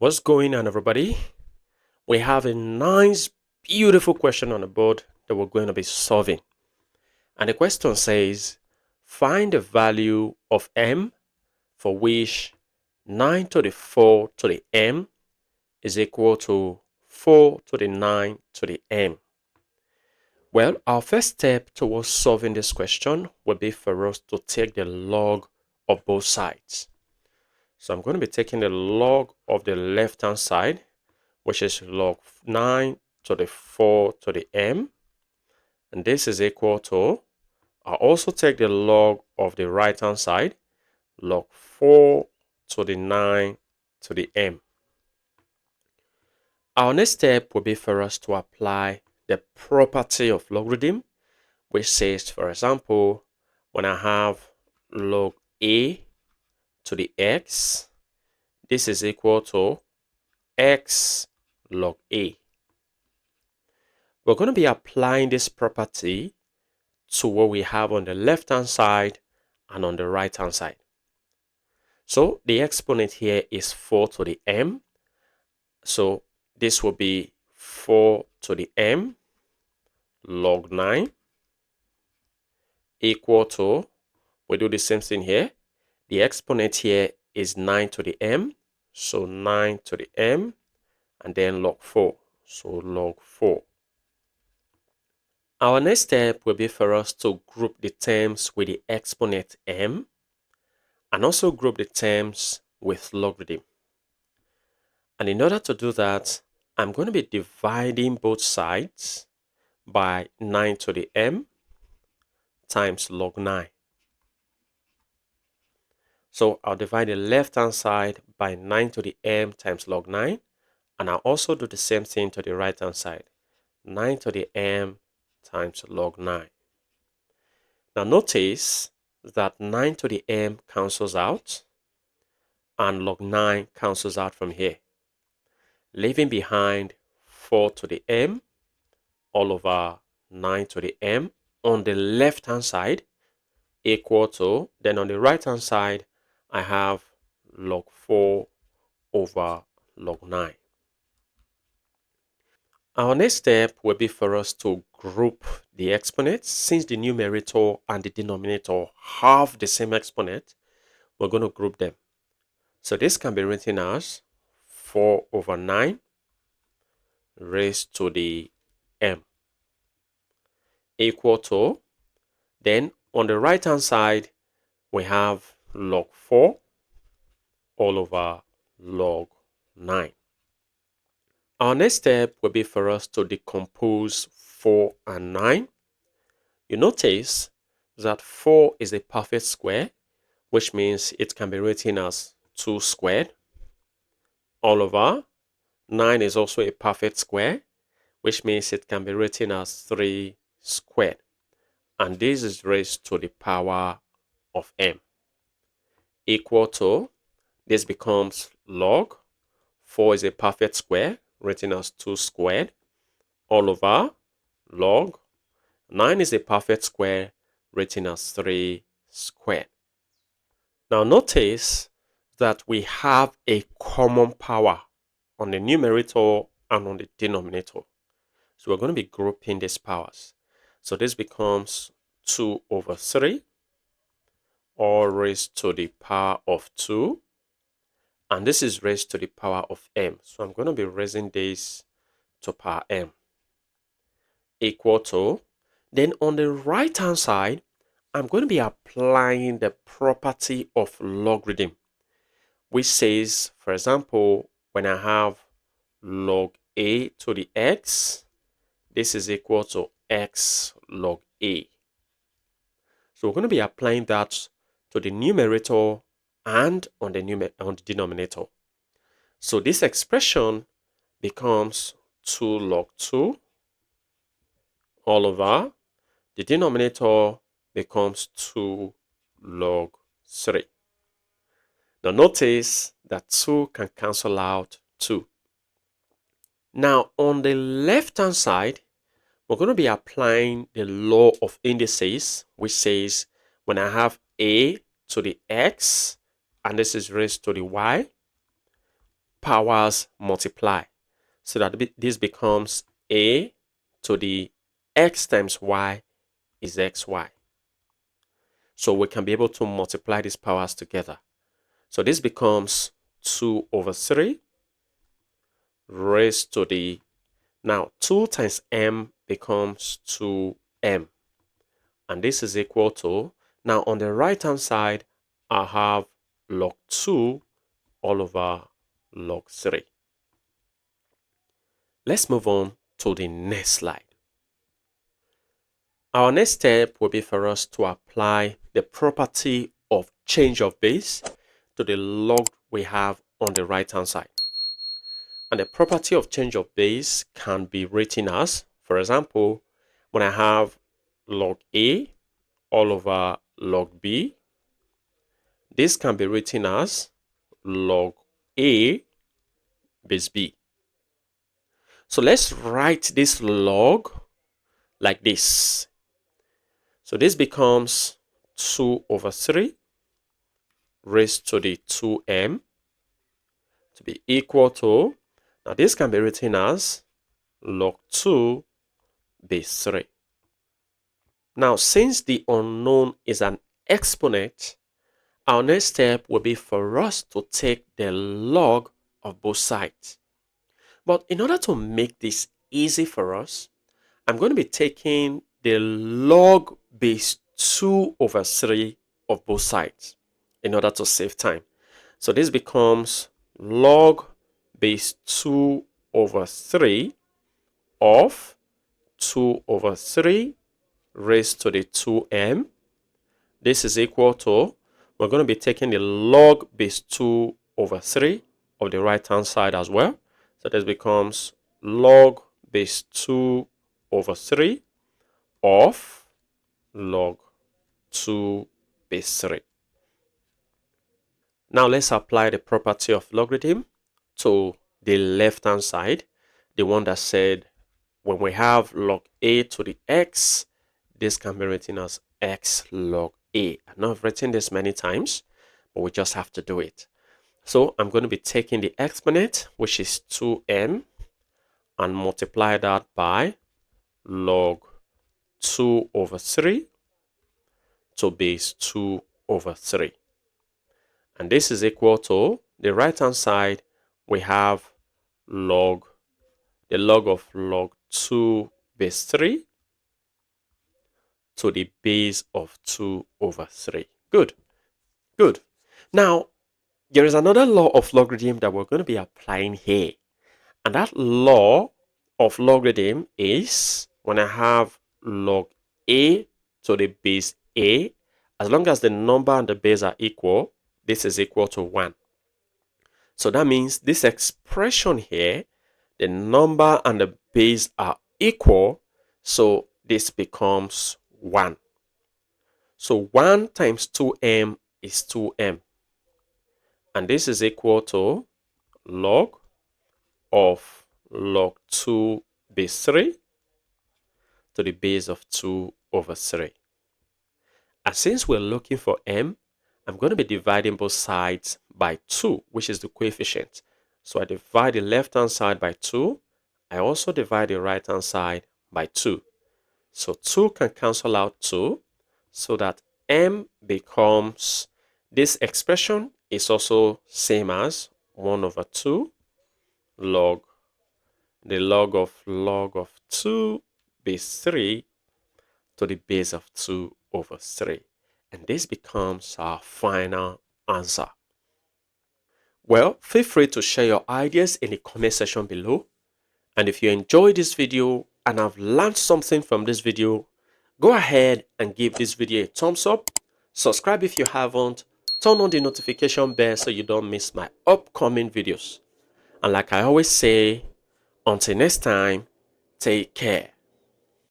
What's going on, everybody? We have a nice, beautiful question on the board that we're going to be solving. And the question says, find the value of m for which 9 to the 4 to the m is equal to 4 to the 9 to the m. Well, our first step towards solving this question will be for us to take the log of both sides. So I'm going to be taking the log of the left-hand side, which is log 9 to the 4 to the m. And this is equal to, I'll also take the log of the right-hand side, log 4 to the 9 to the m. Our next step will be for us to apply the property of logarithm, which says, for example, when I have log a to the x, this is equal to x log a. We're going to be applying this property to what we have on the left-hand side and on the right-hand side. So the exponent here is 4 to the m. So this will be 4 to the m log 9 equal to, we do the same thing here. The exponent here is 9 to the m. So 9 to the m and then log 4. So log 4. Our next step will be for us to group the terms with the exponent m and also group the terms with logarithm. And in order to do that, I'm going to be dividing both sides by 9 to the m times log 9. So I'll divide the left-hand side by 9 to the m times log 9. And I'll also do the same thing to the right-hand side. 9 to the m times log 9. Now notice that 9 to the m cancels out and log 9 cancels out from here, leaving behind 4 to the m all over 9 to the m on the left hand side equal to, then on the right hand side I have log 4 over log 9. Our next step will be for us to group the exponents. Since the numerator and the denominator have the same exponent, we're going to group them. So this can be written as 4 over 9 raised to the m equal to, then on the right hand side we have log 4 all over log 9. Our next step will be for us to decompose 4 and 9. You notice that 4 is a perfect square, which means it can be written as 2 squared all over 9 is also a perfect square, which means it can be written as 3 squared. And this is raised to the power of m equal to, this becomes log 4 is a perfect square written as 2 squared all over log 9 is a perfect square written as 3 squared. Now notice that we have a common power on the numerator and on the denominator. So we're going to be grouping these powers. So this becomes 2 over 3 all raised to the power of 2. And this is raised to the power of m. So I'm going to be raising this to power m equal to, then on the right hand side, I'm going to be applying the property of logarithm, which says, for example, when I have log a to the x, this is equal to x log a. So we're going to be applying that to the numerator and on the denominator. So this expression becomes 2 log 2 all over, the denominator becomes 2 log 3. Now notice that 2 can cancel out 2. Now on the left hand side, we're going to be applying the law of indices, which says when I have a to the x and this is raised to the y, powers multiply so that this becomes a to the x times y is xy. So we can be able to multiply these powers together. So this becomes 2 over 3 raised to the, now 2 times m becomes 2m. And this is equal to, now on the right hand side, I have log 2 all over log 3. Let's move on to the next slide. Our next step will be for us to apply the property of change of base to the log we have on the right hand side. And the property of change of base can be written as, for example, when I have log A all over log B, this can be written as log A base B. So let's write this log like this. So this becomes 2 over 3 raised to the 2m to be equal to, now this can be written as log 2 base 3. Now, since the unknown is an exponent, our next step will be for us to take the log of both sides. But in order to make this easy for us, I'm going to be taking the log base 2 over 3 of both sides in order to save time. So this becomes log base 2 over 3 of 2 over 3 raised to the 2m. This is equal to, we're going to be taking the log base 2 over 3 of the right hand side as well. So this becomes log base 2 over 3 of log 2 base 3. Now let's apply the property of logarithm to the left hand side, the one that said when we have log a to the x, this can be written as x log a. I know I've written this many times, but we just have to do it. So I'm going to be taking the exponent, which is 2m, and multiply that by log 2 over 3 to base 2 over 3. And this is equal to, the right hand side, we have log, the log of log 2 base 3 to the base of 2 over 3. Good. Good. Now, there is another law of logarithm that we're going to be applying here. And that law of logarithm is when I have log a to the base a, as long as the number and the base are equal, this is equal to 1. So that means this expression here, the number and the base are equal, so this becomes 1. So 1 times 2m is 2m. And this is equal to log of log 2 base 3 to the base of 2 over 3. And since we're looking for m, I'm going to be dividing both sides by 2, which is the coefficient. So I divide the left-hand side by 2. I also divide the right-hand side by 2. So 2 can cancel out 2, so that m becomes, this expression is also same as 1 over 2 log, the log of 2 base 3 to the base of 2 over 3. And this becomes our final answer. Well, feel free to share your ideas in the comment section below. And if you enjoyed this video and have learned something from this video, go ahead and give this video a thumbs up. Subscribe if you haven't. Turn on the notification bell so you don't miss my upcoming videos. And like I always say, until next time, take care.